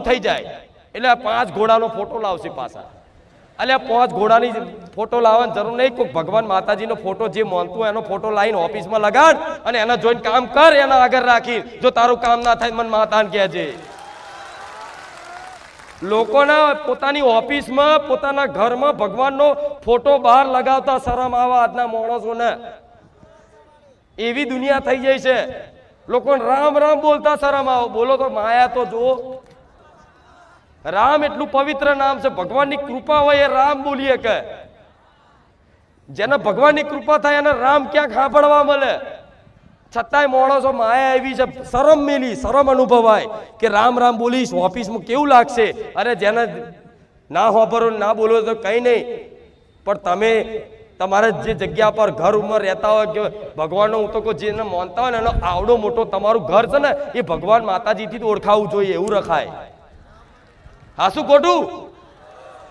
થઈ જાય એટલે 5 ઘોડાનો ફોટો લાવશે પાછા. એટલે 5 ઘોડાની ફોટો લાવવાની જરૂર નહીં. કોઈ ભગવાન માતાજીનો ફોટો જે માનતું હોય એનો ફોટો લાવીને ઓફિસમાં લગાડ અને એના જોઈને કામ કર, એના આગળ રાખી. જો તારું કામ ના થાય મને માતાને કહેજે. લોકોના પોતાની ઓફિસમાં પોતાના ઘરમાં ભગવાનનો ફોટો બહાર લગાવતા શરમ આવા આજના માણસોને. એવી દુનિયા થઈ જાય છે. લોકોને રામ રામ બોલતા શરમ આવો. બોલો તો માયા તો જુઓ. રામ એટલું પવિત્ર નામ છે. ભગવાનની કૃપા હોય એ રામ બોલીએ કે જેને ભગવાનની કૃપા થાય એને રામ ક્યાંક સાંભળવા મળે. છતાંય માણસો માયા એવી છે, શરમ મેલી, શરમ અનુભવાય કે રામ રામ બોલીશ ઓફિસમાં કેવું લાગશે. અરે જેને ના વાપરો ના બોલો તો કંઈ નહીં, પણ તમે તમારે જે જગ્યા પર ઘર ઉંમર રહેતા હોય કે ભગવાનનો હું તો કોઈ જેને માનતા હોય ને એનો આવડો મોટો તમારું ઘર છે ને એ ભગવાન માતાજીથી જ ઓળખાવું જોઈએ એવું રખાય. હા શું ખોટું?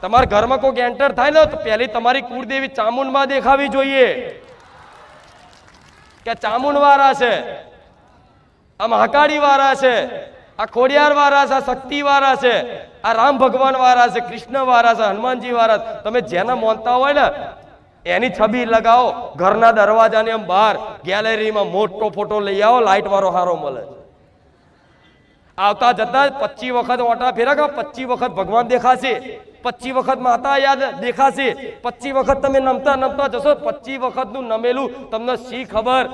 તમારા ઘરમાં કોઈ એન્ટર થાય ને તો પહેલી તમારી કુળદેવી ચામુંડમાં દેખાવી જોઈએ કે ચામુંડ વાળા છે, આ મહાકાળી વાળા છે, આ ખોડિયાર વાળા છે, આ શક્તિ વાળા છે, આ રામ ભગવાન વાળા છે, કૃષ્ણ વાળા છે, હનુમાનજી વાળા. તમે જેના માનતા હોય ને એની છબી લગાવો ઘરના દરવાજાની આમ બહાર ગેલેરીમાં મોટો ફોટો લઈ આવો, લાઈટ વાળો હારો મળે. આવતા જતા 25 વખત ઓટા ફેરવા, 25 વખત ભગવાન દેખાશે, 25 વખત માતા યાદ દેખાશે, 25 વખત તમે નમતા નમતા જશો. 25 વખતનું નમેલું તમને શી ખબર?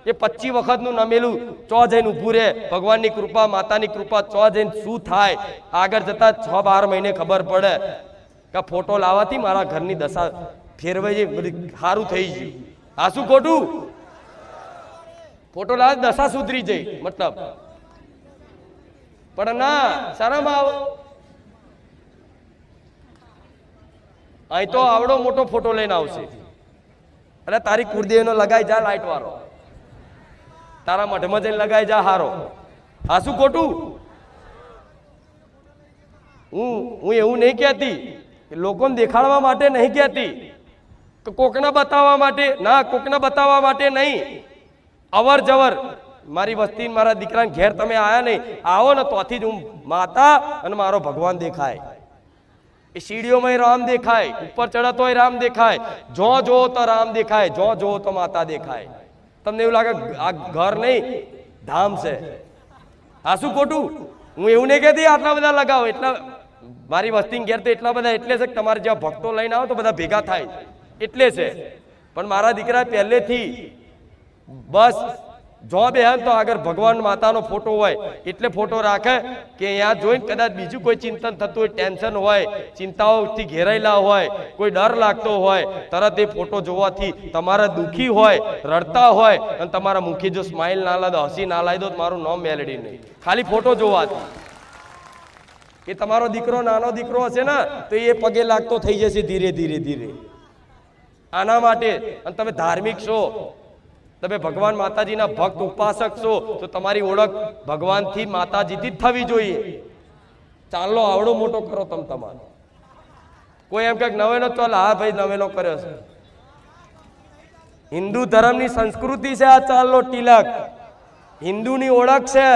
એ 25 વખતનું નમેલું ચો જઈને ઊભું રહે. ભગવાનની કૃપા માતાની કૃપા ચો જઈને શું થાય આગળ જતા 6-12 મહિને ખબર પડે કે ફોટો લાવવાથી મારા ઘરની દશા ફેરવાઈ બધી સારું થઈ ગયું. આ શું ખોટું? ફોટો લાવે દશા સુધરી જાય મતલબ, પણ ના શરમ આવો. અહીં તો આવડો મોટો ફોટો લઈને આવશે. અરે તારી કુળદેવીનો લગાઈ જા લાઈટ વાળો, તારા મઢમાં જઈને લગાઈ જા હારો. આ શું ખોટું? હું એવું નહીં કહેતી, લોકોને દેખાડવા માટે નહીં કહેતી, કે કોકને બતાવવા માટે ના, કોકને બતાવવા માટે નહીં. અવર જવર મારી વસ્તી મારા દીકરાને ઘેર તમે આયા નહીં, આવો ને તોથી જ હું માતા અને મારો ભગવાન દેખાય. એ સીડીઓમાં રામ દેખાય, ઉપર ચડતો હોય રામ દેખાય, જો જોવો તો રામ દેખાય, જો જોવો તો માતા દેખાય. તમને એવું લાગે આ ઘર નહીં ધામ છે. આ શું ખોટું? હું એવું નહીં કહેતી આટલા બધા લગાવો. એટલા મારી વસ્તી ઘેર તો એટલા બધા એટલે છે કે તમારે જ્યાં ભક્તો લઈને આવો તો બધા ભેગા થાય એટલે છે. પણ મારા દીકરા પહેલેથી બસ જો બેહન તો આગળ ભગવાન માતાનો ફોટો હોય એટલે ફોટો રાખે કે અહીંયા જોઈને કદાચ બીજું કોઈ ચિંતન થતું હોય, ટેન્શન હોય, ચિંતાઓથી ઘેરાયેલા હોય, કોઈ ડર લાગતો હોય, તરત એ ફોટો જોવાથી તમારા દુઃખી હોય, રડતા હોય અને તમારા મુખી જો સ્માઇલ ના લાદો, હસી ના લાવી દો, મારું નામ મેલેડી નહીં, ખાલી ફોટો જોવાથી. એ તમારો દીકરો નાનો દીકરો હશે ને તો એ પગે લાગતો થઈ જશે ધીરે ધીરે ધીરે. આના માટે અને તમે ધાર્મિક છો, તમે ભગવાન માતાજીના ભક્ત ઉપાસક છો તો તમારી ઓળખ ભગવાનથી માતાજીથી જ થવી જોઈએ. ચાલો આવડો મોટો કરો તમે તમારો. કોઈ એમ કે નવેનો ચાલ, હા ભાઈ નવેનો કર્યો છે. હિન્દુ ધર્મની સંસ્કૃતિ છે આ ચાલનો તિલક, હિન્દુની ઓળખ છે.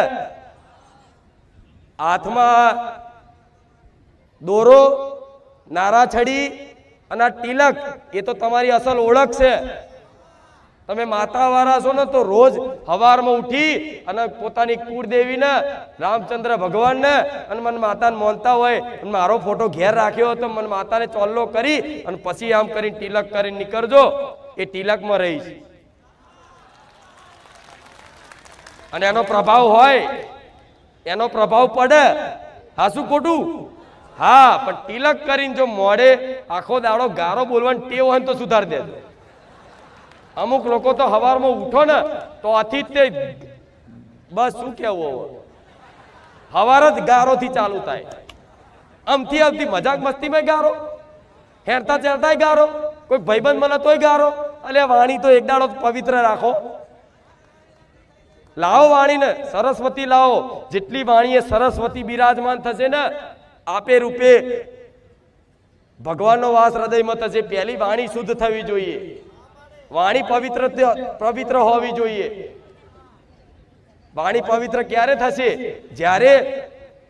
હાથમાં દોરો, નારાછડી અને તિલક એ તો તમારી અસલ ઓળખ છે. તમે માતા વાળા છો ને તો રોજ સવારમાં ઉઠી અને પોતાની કુળદેવીને, રામચંદ્ર ભગવાનને અને મને માતાને માનતા હોય અને મારો ફોટો ઘેર રાખ્યો તો મને માતાને ચોલ્લો કરી અને પછી આમ કરીને તિલક કરીને નીકળજો. એ તિલકમાં રહીશ અને એનો પ્રભાવ હોય, એનો પ્રભાવ પડે. હા શું ખોટું? હા, પણ તિલક કરીને જો મોડે આખો દાડો ગારો બોલવાની ટેવ હોય તો સુધાર દેજો. અમુક લોકો તો સવારમાં ઉઠો ને તો આથી તે બસ શું કેવું, સવાર જ ગારોથી ચાલુ થાય. આમથી આવતી મજાક મસ્તીમાં ગારો, હેરતા ચેરતા ગારો, કોઈ ભાઈબંધ મળે તોય ગારો. અલે વાણી તો એક દાડો પવિત્ર રાખો. લાવો વાણીને, સરસ્વતી લાવો. જેટલી વાણી એ સરસ્વતી બિરાજમાન થશે ને આપે રૂપે ભગવાનનો વાસ હૃદયમાં થશે. પહેલી વાણી શુદ્ધ થવી જોઈએ, વાણી પવિત્ર હોવી જોઈએ. વાણી પવિત્ર ક્યારે થશે? જ્યારે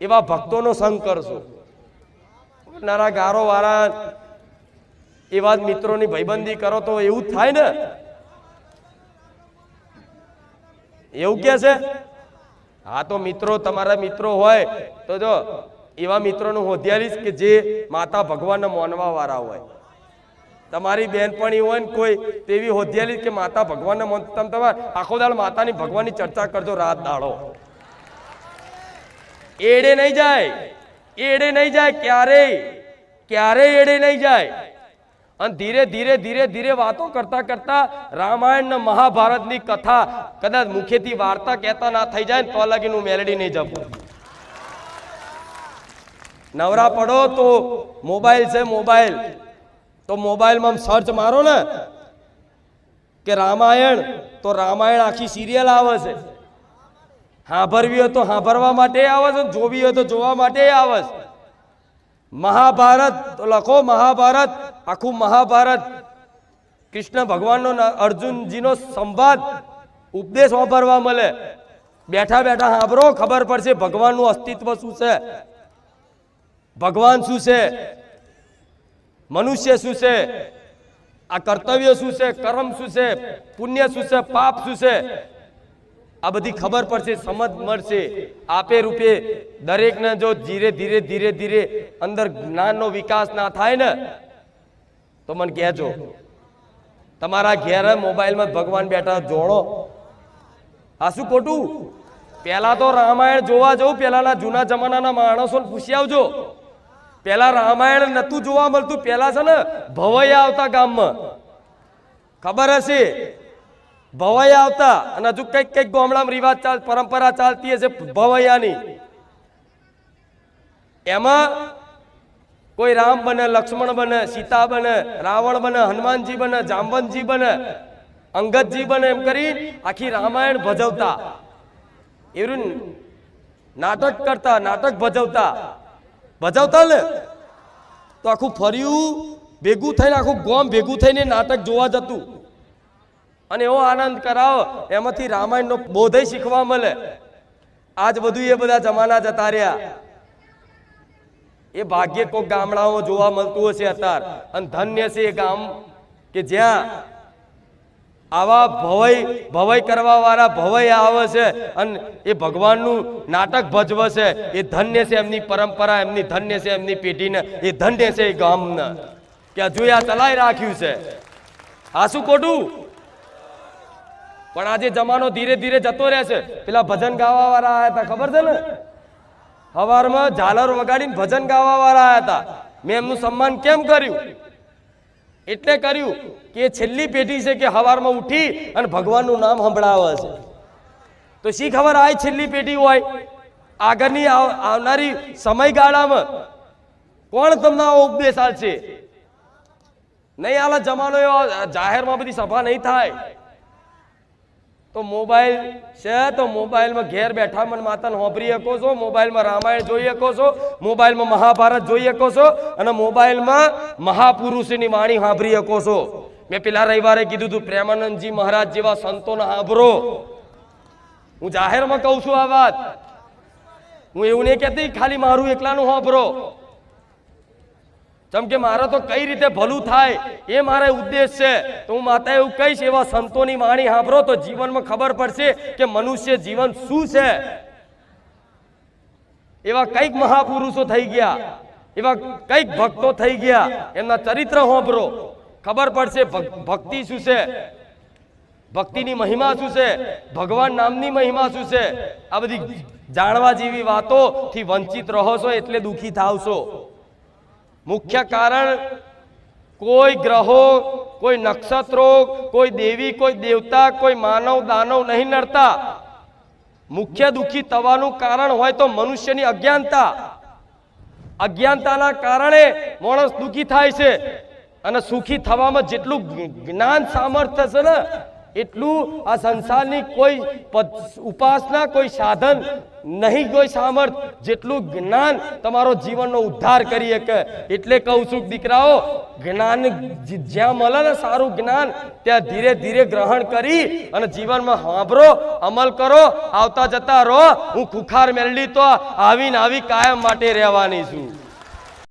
એવા ભક્તોનો સંગ કરશો. નારા ગારો વાળા એવા જ મિત્રોની ભાઈબંધી કરો તો એવું જ થાય ને. એવું કે છે હા તો મિત્રો તમારા મિત્રો હોય તો જો એવા મિત્રોનું હોધ્યાલીશ કે જે માતા ભગવાનને માનવા વાળા હોય. તમારી બેનપણી હોય ને કોઈ તેવી હોધ્યાલીશ કે માતા ભગવાનને માનતા તમારે આખો દાડ માતાની ભગવાનની ચર્ચા કરજો રાત દાડો. એડે નહીં જાય, એડે નહીં જાય, ક્યારેય એડે નહીં જાય. અને ધીરે ધીરે ધીરે ધીરે વાતો કરતા કરતા રામાયણ ને મહાભારતની કથા કદાચ મુખેથી વાર્તા કહેતા ના થઈ જાય તો લગીનું મેલેડી નહીં જપું. નવરા પડો તો મોબાઈલ છે, મોબાઈલ તો મોબાઈલમાં સર્ચ મારો ને કે રામાયણ, તો રામાયણ આખી સિરિયલ આવે છે. સાંભળવી હોય તો સાંભળવા માટે આવે છે, જોવી હોય તો જોવા માટે આવે છે. મહાભારત તો લખો, મહાભારત, આખું મહાભારત કૃષ્ણ ભગવાનનો અર્જુનજીનો સંવાદ ઉપદેશ વાપરવા મળે. બેઠા બેઠા સાંભળો, ખબર પડશે ભગવાનનું અસ્તિત્વ શું છે, ભગવાન શું છે, મનુષ્ય શું છે, આ કર્તવ્ય શું છે, કર્મ શું છે, પુણ્ય શું છે, પાપ શું છે, આ બધી ખબર પડશે, સમજ મળશે. આપે રૂપે દરેકને જો ધીરે ધીરે ધીરે ધીરે અંદર જ્ઞાનનો વિકાસ ના થાય ને તો મને કહેજો. તમારા ઘેર મોબાઈલમાં ભગવાન બેઠા જોડો. આ શું ખોટું? પેલા તો રામાયણ જોવા જવું, પેલાના જૂના જમાનાના માણસોને પૂછી આવજો. પેલા રામાયણ નતું જોવા મળતું. પેલા છે ને ભવૈયા આવતા ગામમાં, ખબર હશે, ભવૈયા આવતા. અને હજુ કઈક કઈક ગામડામાં રિવાજ પરંપરા ચાલતી હશે ભવૈયાની. એમાં કોઈ રામ બને, લક્ષ્મણ બને, સીતા બને, રાવણ બને, હનુમાનજી બને, જાંબવંતજી બને, અંગદજી બને, એમ કરી આખી રામાયણ ભજવતા. એવું નાટક કરતા, નાટક ભજવતા ને તો આખું ફર્યું ભેગું થઈને, આખું ગામ ભેગું થઈને નાટક જોવા જતું. અને એવો આનંદ કરાવો, એમાંથી રામાયણનો બોધય શીખવા મળે. આજ બધું એ બધા જમાના જતા રહ્યા. એ ભાગ્ય કોઈક ગામડાઓ જોવા મળતું હશે અત્યારે. અને ધન્ય છે એ ગામ કે જ્યાં આવા ભવય કરવા વાળા ભવય આવે છે અને એ ભગવાનનું નાટક ભજવે છે. એ ધન્ય છે એમની પરંપરા, એમની ધન્ય છે એમની પેઢીને, એ ધન્ય છે એ ગામને કે હજુ આ ચલાવી રાખ્યું છે. આ શું ખોટું? પણ આજે જમાનો ધીરે ધીરે જતો રહેશે. પેલા ભજન ગાવા વાળા આવ્યા હતા, ખબર છે ને? હવારમાં ઝાલર વગાડીને ભજન ગાવા વાળા આવ્યા હતા. મેં એમનું સન્માન કેમ કર્યું? એટલે કર્યું કે છેલ્લી પેઢી છે કે હવારમાં ઉઠી અને ભગવાનનું નામ સંભળાવે છે. તો શી ખબર આ છેલ્લી પેઢી હોય, આગળની આવનારી સમયગાળામાં કોણ તમને આવો ઉપદેશ આપશે? નહીં આલા જમાનો એવો, જાહેરમાં બધી સભા નહીં થાય. તો મોબાઈલ છે, તો મોબાઈલમાં ઘેર બેઠા મન માતાને હોંભરી શકો છો, મોબાઈલમાં રામાયણ જોઈ શકો છો, મોબાઈલમાં મહાભારત જોઈ શકો છો, અને મોબાઈલમાં મહાપુરુષની વાણી સાંભળી શકો છો. મેં પેલા રવિવારે કીધું હતું, પ્રેમાનંદજી મહારાજ જેવા સંતોને સાંભળો. હું જાહેરમાં કહું છું આ વાત. હું એવું નહીં કહેતી ખાલી મારું એકલાનું સાંભળો. જેમ કે મારે તો કઈ રીતે ભલું થાય એ મારો ઉદ્દેશ છે. તો હું માતા એવું કહીશ, એવા સંતોની વાણી સાંભળો તો જીવનમાં ખબર પડશે કે મનુષ્ય જીવન શું છે. એવા કઈક મહાપુરુષો થઈ ગયા, એવા કઈક ભક્તો થઈ ગયા, એમના ચરિત્ર સાંભળો, ખબર પડશે ભક્તિ શું છે, ભક્તિની મહિમા શું છે, ભગવાન નામની મહિમા શું છે. આ બધી જાણવા જેવી વાતોથી વંચિત રહો છો એટલે દુઃખી થાવશો. મુખ્ય કારણ કોઈ ગ્રહો, કોઈ નક્ષત્રો, કોઈ દેવી, કોઈ દેવતા, કોઈ માનવ દાનવ નહીં નડતા. મુખ્ય દુઃખી થવાનું કારણ હોય તો મનુષ્યની અજ્ઞાનતા. અજ્ઞાનતાના કારણે માણસ દુઃખી થાય છે. અને સુખી થવામાં જેટલું જ્ઞાન સામર્થ્ય છે ને એટલું આ સંસારની કોઈ ઉપાસના, કોઈ સાધન નહીં, કોઈ સામર્થ જેટલું જ્ઞાન તમારો જીવનનો ઉદ્ધાર કરી શકે. એટલે કહું છું દીકરાઓ, જ્ઞાન જ્યાં મળે ને સારું જ્ઞાન, ત્યાં ધીરે ધીરે ગ્રહણ કરી અને જીવનમાં સાંભળો, અમલ કરો, આવતા જતા રહો. હું ખુખાર મેળવી તો આવીને આવી કાયમ માટે રહેવાની છું.